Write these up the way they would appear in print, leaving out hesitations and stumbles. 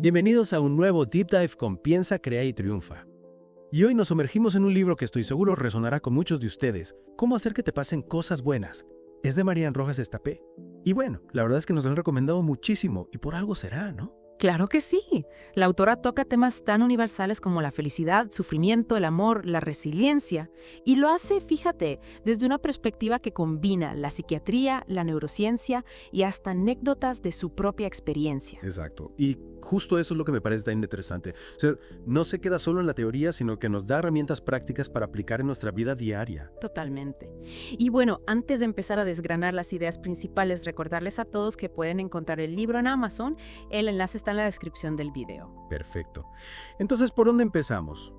Bienvenidos a un nuevo Deep Dive con Piensa, Crea y Triunfa. Y hoy nos sumergimos en un libro que estoy seguro resonará con muchos de ustedes, Cómo hacer que te pasen cosas buenas. Es de Marian Rojas Estapé. Y bueno, la verdad es que nos lo han recomendado muchísimo y por algo será, ¿no? Claro que sí. La autora toca temas tan universales como la felicidad, sufrimiento, el amor, la resiliencia, y lo hace, fíjate, desde una perspectiva que combina la psiquiatría, la neurociencia y hasta anécdotas de su propia experiencia. Exacto. Y justo eso es lo que me parece tan interesante. O sea, no se queda solo en la teoría, sino que nos da herramientas prácticas para aplicar en nuestra vida diaria. Totalmente. Y bueno, antes de empezar a desgranar las ideas principales, recordarles a todos que pueden encontrar el libro en Amazon. El enlace está en la descripción del video. Perfecto. Entonces, ¿por dónde empezamos?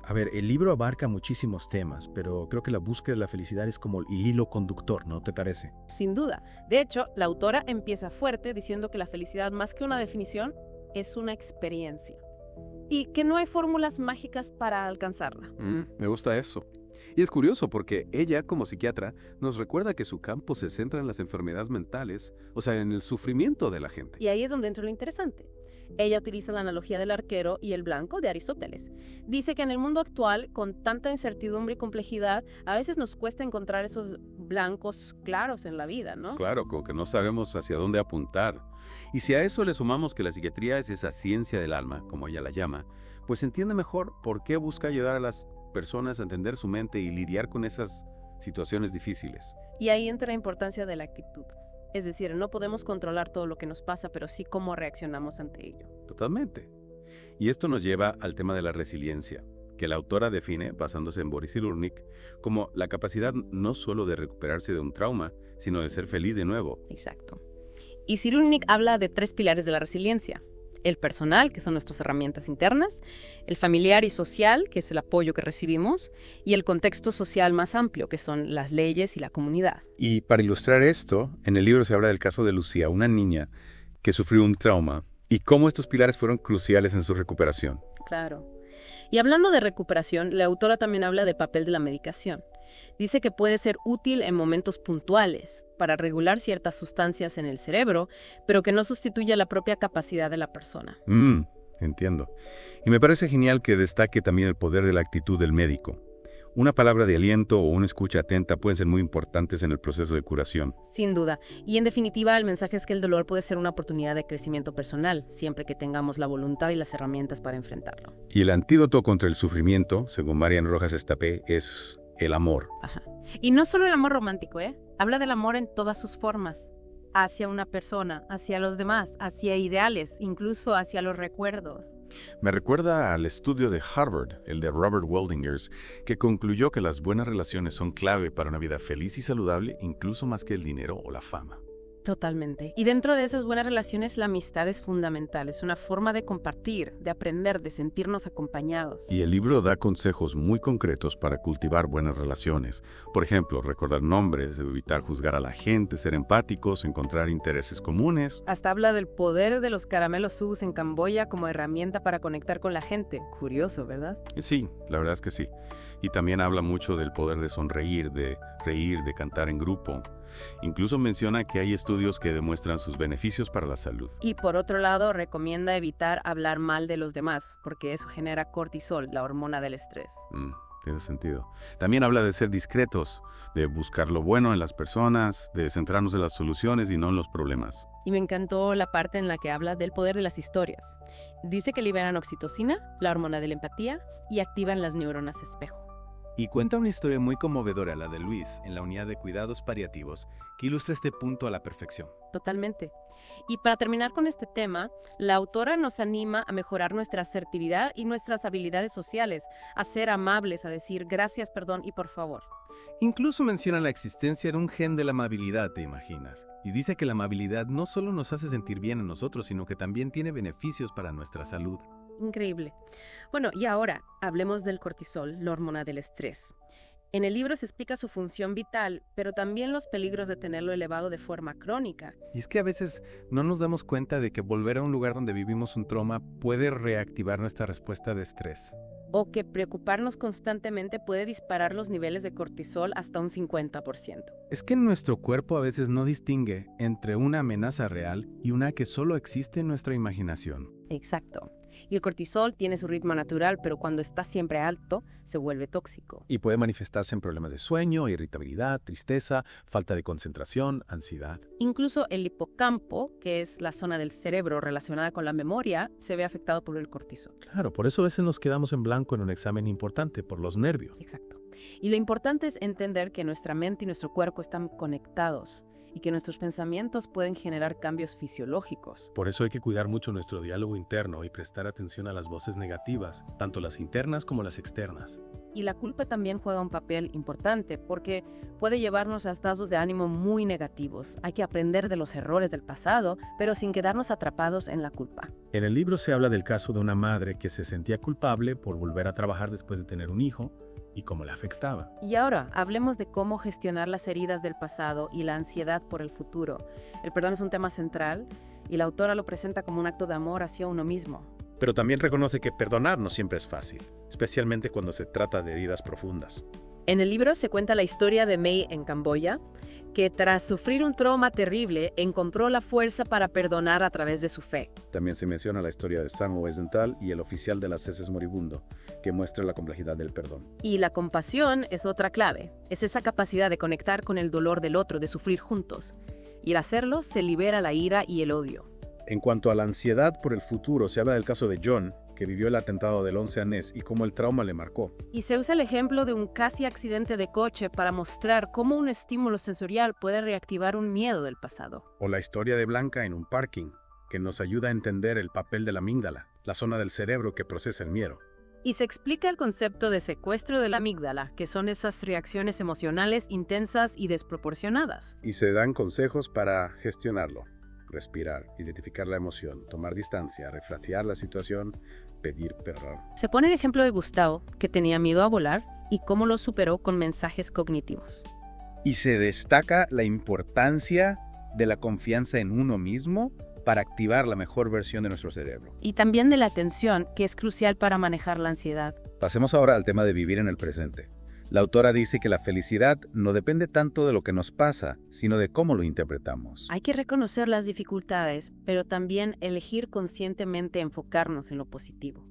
A ver, el libro abarca muchísimos temas, pero creo que la búsqueda de la felicidad es como el hilo conductor, ¿no te parece? Sin duda. De hecho, la autora empieza fuerte diciendo que la felicidad, más que una definición, es una experiencia. Y que no hay fórmulas mágicas para alcanzarla. Me gusta eso. Y es curioso porque ella, como psiquiatra, nos recuerda que su campo se centra en las enfermedades mentales, o sea, en el sufrimiento de la gente. Y ahí es donde entra lo interesante. Ella utiliza la analogía del arquero y el blanco de Aristóteles. Dice que en el mundo actual, con tanta incertidumbre y complejidad, a veces nos cuesta encontrar esos blancos claros en la vida, ¿no? Claro, como que no sabemos hacia dónde apuntar. Y si a eso le sumamos que la psiquiatría es esa ciencia del alma, como ella la llama, pues se entiende mejor por qué busca ayudar a las personas a entender su mente y lidiar con esas situaciones difíciles. Y ahí entra la importancia de la actitud. Es decir, no podemos controlar todo lo que nos pasa, pero sí cómo reaccionamos ante ello. Totalmente. Y esto nos lleva al tema de la resiliencia, que la autora define, basándose en Boris Cyrulnik, como la capacidad no solo de recuperarse de un trauma, sino de ser feliz de nuevo. Exacto. Y Cyrulnik habla de 3 pilares de la resiliencia. El personal, que son nuestras herramientas internas, el familiar y social, que es el apoyo que recibimos, y el contexto social más amplio, que son las leyes y la comunidad. Y para ilustrar esto, en el libro se habla del caso de Lucía, una niña que sufrió un trauma, y cómo estos pilares fueron cruciales en su recuperación. Claro. Y hablando de recuperación, la autora también habla del papel de la medicación. Dice que puede ser útil en momentos puntuales para regular ciertas sustancias en el cerebro, pero que no sustituye la propia capacidad de la persona. Entiendo. Y me parece genial que destaque también el poder de la actitud del médico. Una palabra de aliento o una escucha atenta pueden ser muy importantes en el proceso de curación. Sin duda. Y en definitiva, el mensaje es que el dolor puede ser una oportunidad de crecimiento personal, siempre que tengamos la voluntad y las herramientas para enfrentarlo. Y el antídoto contra el sufrimiento, según Marian Rojas Estapé, es el amor. Ajá. Y no solo el amor romántico, ¿eh? Habla del amor en todas sus formas. Hacia una persona, hacia los demás, hacia ideales, incluso hacia los recuerdos. Me recuerda al estudio de Harvard, el de Robert Waldingers, que concluyó que las buenas relaciones son clave para una vida feliz y saludable, incluso más que el dinero o la fama. Totalmente. Y dentro de esas buenas relaciones, la amistad es fundamental. Es una forma de compartir, de aprender, de sentirnos acompañados. Y el libro da consejos muy concretos para cultivar buenas relaciones. Por ejemplo, recordar nombres, evitar juzgar a la gente, ser empáticos, encontrar intereses comunes. Hasta habla del poder de los caramelos Subus en Camboya como herramienta para conectar con la gente. Curioso, ¿verdad? Sí, la verdad es que sí. Y también habla mucho del poder de sonreír, de reír, de cantar en grupo. Incluso menciona que hay estudios que demuestran sus beneficios para la salud. Y por otro lado, recomienda evitar hablar mal de los demás, porque eso genera cortisol, la hormona del estrés. Tiene sentido. También habla de ser discretos, de buscar lo bueno en las personas, de centrarnos en las soluciones y no en los problemas. Y me encantó la parte en la que habla del poder de las historias. Dice que liberan oxitocina, la hormona de la empatía, y activan las neuronas espejo. Y cuenta una historia muy conmovedora, la de Luis, en la unidad de cuidados paliativos, que ilustra este punto a la perfección. Totalmente. Y para terminar con este tema, la autora nos anima a mejorar nuestra asertividad y nuestras habilidades sociales, a ser amables, a decir gracias, perdón y por favor. Incluso menciona la existencia de un gen de la amabilidad, ¿te imaginas? Y dice que la amabilidad no solo nos hace sentir bien a nosotros, sino que también tiene beneficios para nuestra salud. Increíble. Bueno, y ahora hablemos del cortisol, la hormona del estrés. En el libro se explica su función vital, pero también los peligros de tenerlo elevado de forma crónica. Y es que a veces no nos damos cuenta de que volver a un lugar donde vivimos un trauma puede reactivar nuestra respuesta de estrés. O que preocuparnos constantemente puede disparar los niveles de cortisol hasta un 50%. Es que nuestro cuerpo a veces no distingue entre una amenaza real y una que solo existe en nuestra imaginación. Exacto. Y el cortisol tiene su ritmo natural, pero cuando está siempre alto, se vuelve tóxico. Y puede manifestarse en problemas de sueño, irritabilidad, tristeza, falta de concentración, ansiedad. Incluso el hipocampo, que es la zona del cerebro relacionada con la memoria, se ve afectado por el cortisol. Claro, por eso a veces nos quedamos en blanco en un examen importante, por los nervios. Exacto. Y lo importante es entender que nuestra mente y nuestro cuerpo están conectados y que nuestros pensamientos pueden generar cambios fisiológicos. Por eso hay que cuidar mucho nuestro diálogo interno y prestar atención a las voces negativas, tanto las internas como las externas. Y la culpa también juega un papel importante porque puede llevarnos a estados de ánimo muy negativos. Hay que aprender de los errores del pasado, pero sin quedarnos atrapados en la culpa. En el libro se habla del caso de una madre que se sentía culpable por volver a trabajar después de tener un hijo y cómo le afectaba. Y ahora, hablemos de cómo gestionar las heridas del pasado y la ansiedad por el futuro. El perdón es un tema central y la autora lo presenta como un acto de amor hacia uno mismo. Pero también reconoce que perdonar no siempre es fácil, especialmente cuando se trata de heridas profundas. En el libro se cuenta la historia de May en Camboya, que tras sufrir un trauma terrible, encontró la fuerza para perdonar a través de su fe. También se menciona la historia de Sam Wiesenthal y el oficial de las heces moribundo, que muestra la complejidad del perdón. Y la compasión es otra clave. Es esa capacidad de conectar con el dolor del otro, de sufrir juntos. Y al hacerlo, se libera la ira y el odio. En cuanto a la ansiedad por el futuro, se habla del caso de John, que vivió el atentado del 11 y cómo el trauma le marcó. Y se usa el ejemplo de un casi accidente de coche para mostrar cómo un estímulo sensorial puede reactivar un miedo del pasado. O la historia de Blanca en un parking, que nos ayuda a entender el papel de la amígdala, la zona del cerebro que procesa el miedo. Y se explica el concepto de secuestro de la amígdala, que son esas reacciones emocionales intensas y desproporcionadas. Y se dan consejos para gestionarlo. Respirar, identificar la emoción, tomar distancia, refrasear la situación, pedir perdón. Se pone el ejemplo de Gustavo, que tenía miedo a volar, y cómo lo superó con mensajes cognitivos. Y se destaca la importancia de la confianza en uno mismo para activar la mejor versión de nuestro cerebro. Y también de la atención, que es crucial para manejar la ansiedad. Pasemos ahora al tema de vivir en el presente. La autora dice que la felicidad no depende tanto de lo que nos pasa, sino de cómo lo interpretamos. Hay que reconocer las dificultades, pero también elegir conscientemente enfocarnos en lo positivo.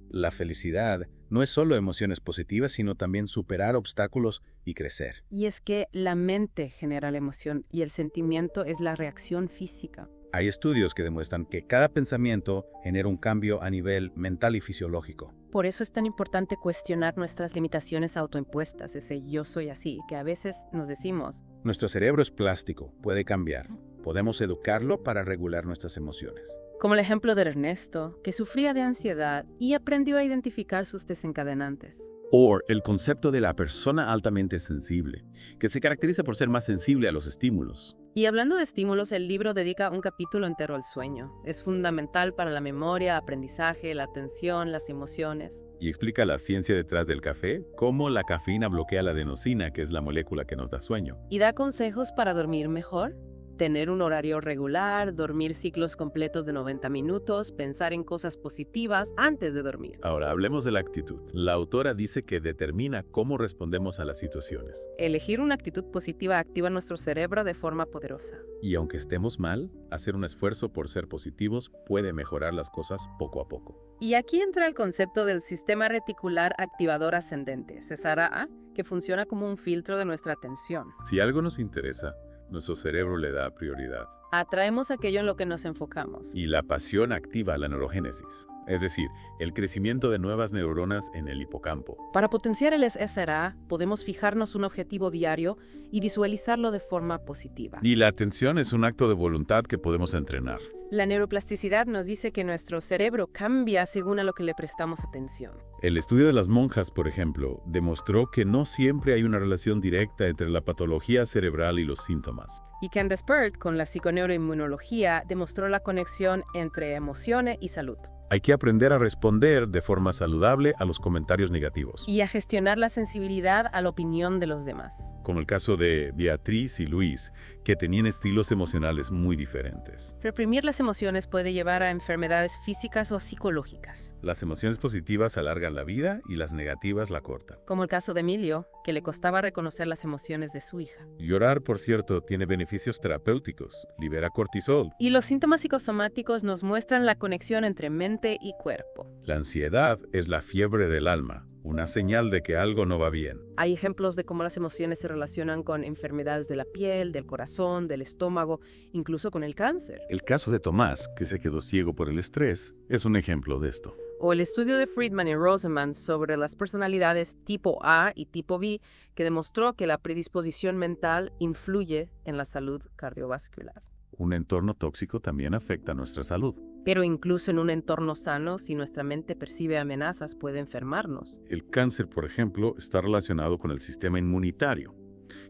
La felicidad no es solo emociones positivas, sino también superar obstáculos y crecer. Y es que la mente genera la emoción y el sentimiento es la reacción física. Hay estudios que demuestran que cada pensamiento genera un cambio a nivel mental y fisiológico. Por eso es tan importante cuestionar nuestras limitaciones autoimpuestas, ese yo soy así, que a veces nos decimos. Nuestro cerebro es plástico, puede cambiar. Podemos educarlo para regular nuestras emociones. Como el ejemplo de Ernesto, que sufría de ansiedad y aprendió a identificar sus desencadenantes. O el concepto de la persona altamente sensible, que se caracteriza por ser más sensible a los estímulos. Y hablando de estímulos, el libro dedica un capítulo entero al sueño. Es fundamental para la memoria, aprendizaje, la atención, las emociones. Y explica la ciencia detrás del café, cómo la cafeína bloquea la adenosina, que es la molécula que nos da sueño. Y da consejos para dormir mejor. Tener un horario regular, dormir ciclos completos de 90 minutos, pensar en cosas positivas antes de dormir. Ahora, hablemos de la actitud. La autora dice que determina cómo respondemos a las situaciones. Elegir una actitud positiva activa nuestro cerebro de forma poderosa. Y aunque estemos mal, hacer un esfuerzo por ser positivos puede mejorar las cosas poco a poco. Y aquí entra el concepto del sistema reticular activador ascendente, SARA, que funciona como un filtro de nuestra atención. Si algo nos interesa, nuestro cerebro le da prioridad. Atraemos aquello en lo que nos enfocamos. Y la pasión activa la neurogénesis, es decir, el crecimiento de nuevas neuronas en el hipocampo. Para potenciar el SRA, podemos fijarnos un objetivo diario y visualizarlo de forma positiva. Y la atención es un acto de voluntad que podemos entrenar. La neuroplasticidad nos dice que nuestro cerebro cambia según a lo que le prestamos atención. El estudio de las monjas, por ejemplo, demostró que no siempre hay una relación directa entre la patología cerebral y los síntomas. Y Candace Pert, con la psiconeuroinmunología, demostró la conexión entre emociones y salud. Hay que aprender a responder de forma saludable a los comentarios negativos. Y a gestionar la sensibilidad a la opinión de los demás. Como el caso de Beatriz y Luis, que tenían estilos emocionales muy diferentes. Reprimir las emociones puede llevar a enfermedades físicas o psicológicas. Las emociones positivas alargan la vida y las negativas la cortan. Como el caso de Emilio, que le costaba reconocer las emociones de su hija. Llorar, por cierto, tiene beneficios terapéuticos, libera cortisol. Y los síntomas psicosomáticos nos muestran la conexión entre mente y cuerpo. La ansiedad es la fiebre del alma, una señal de que algo no va bien. Hay ejemplos de cómo las emociones se relacionan con enfermedades de la piel, del corazón, del estómago, incluso con el cáncer. El caso de Tomás, que se quedó ciego por el estrés, es un ejemplo de esto. O el estudio de Friedman y Roseman sobre las personalidades tipo A y tipo B, que demostró que la predisposición mental influye en la salud cardiovascular. Un entorno tóxico también afecta nuestra salud. Pero incluso en un entorno sano, si nuestra mente percibe amenazas, puede enfermarnos. El cáncer, por ejemplo, está relacionado con el sistema inmunitario,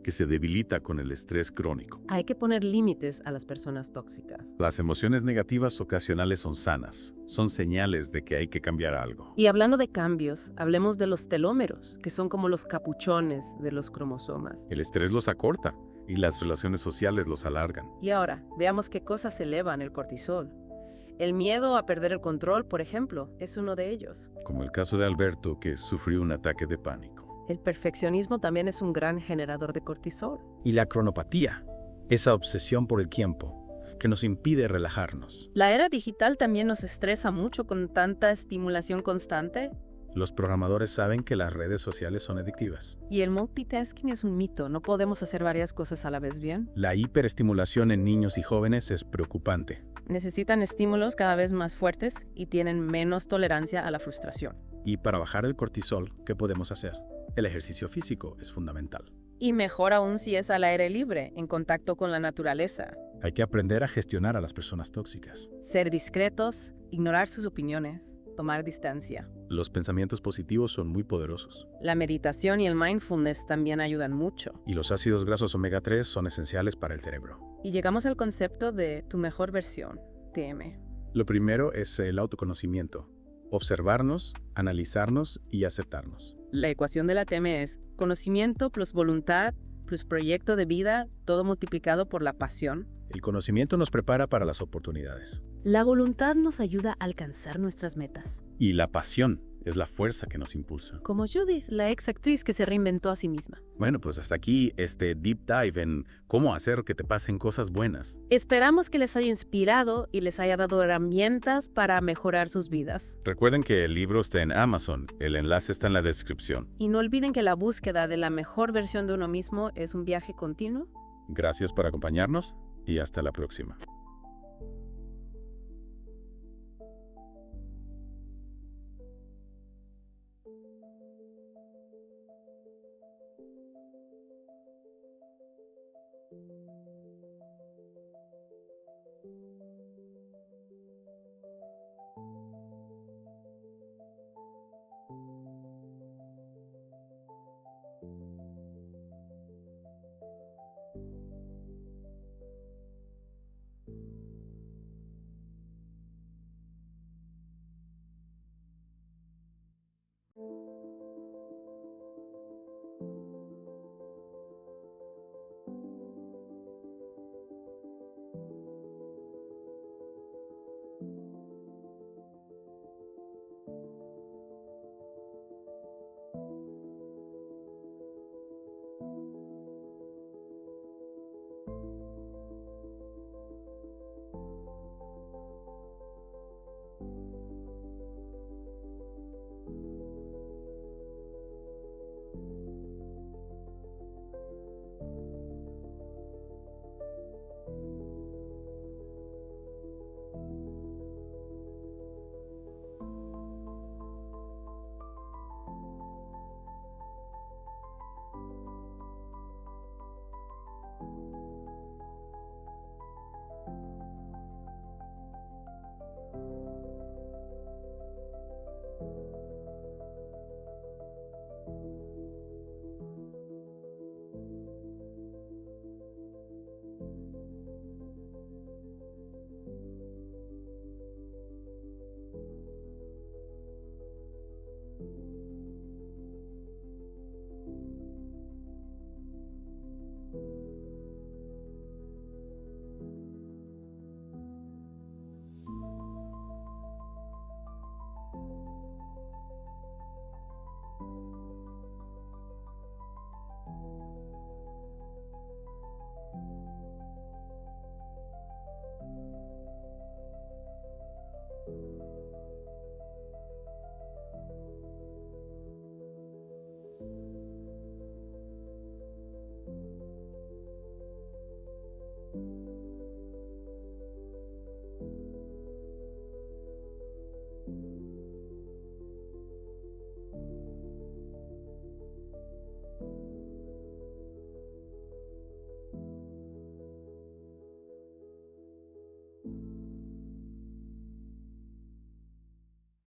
que se debilita con el estrés crónico. Hay que poner límites a las personas tóxicas. Las emociones negativas ocasionales son sanas, son señales de que hay que cambiar algo. Y hablando de cambios, hablemos de los telómeros, que son como los capuchones de los cromosomas. El estrés los acorta y las relaciones sociales los alargan. Y ahora, veamos qué cosas elevan el cortisol. El miedo a perder el control, por ejemplo, es uno de ellos. Como el caso de Alberto, que sufrió un ataque de pánico. El perfeccionismo también es un gran generador de cortisol. Y la cronopatía, esa obsesión por el tiempo, que nos impide relajarnos. La era digital también nos estresa mucho con tanta estimulación constante. Los programadores saben que las redes sociales son adictivas. Y el multitasking es un mito, no podemos hacer varias cosas a la vez bien. La hiperestimulación en niños y jóvenes es preocupante. Necesitan estímulos cada vez más fuertes y tienen menos tolerancia a la frustración. Y para bajar el cortisol, ¿qué podemos hacer? El ejercicio físico es fundamental. Y mejor aún si es al aire libre, en contacto con la naturaleza. Hay que aprender a gestionar a las personas tóxicas. Ser discretos, ignorar sus opiniones, tomar distancia. Los pensamientos positivos son muy poderosos. La meditación y el mindfulness también ayudan mucho. Y los ácidos grasos omega 3 son esenciales para el cerebro. Y llegamos al concepto de tu mejor versión, TM. Lo primero es el autoconocimiento. Observarnos, analizarnos y aceptarnos. La ecuación de la TM es conocimiento plus voluntad plus proyecto de vida, todo multiplicado por la pasión. El conocimiento nos prepara para las oportunidades. La voluntad nos ayuda a alcanzar nuestras metas. Y la pasión es la fuerza que nos impulsa. Como Judith, la ex actriz que se reinventó a sí misma. Bueno, pues hasta aquí este deep dive en cómo hacer que te pasen cosas buenas. Esperamos que les haya inspirado y les haya dado herramientas para mejorar sus vidas. Recuerden que el libro está en Amazon, el enlace está en la descripción. Y no olviden que la búsqueda de la mejor versión de uno mismo es un viaje continuo. Gracias por acompañarnos y hasta la próxima.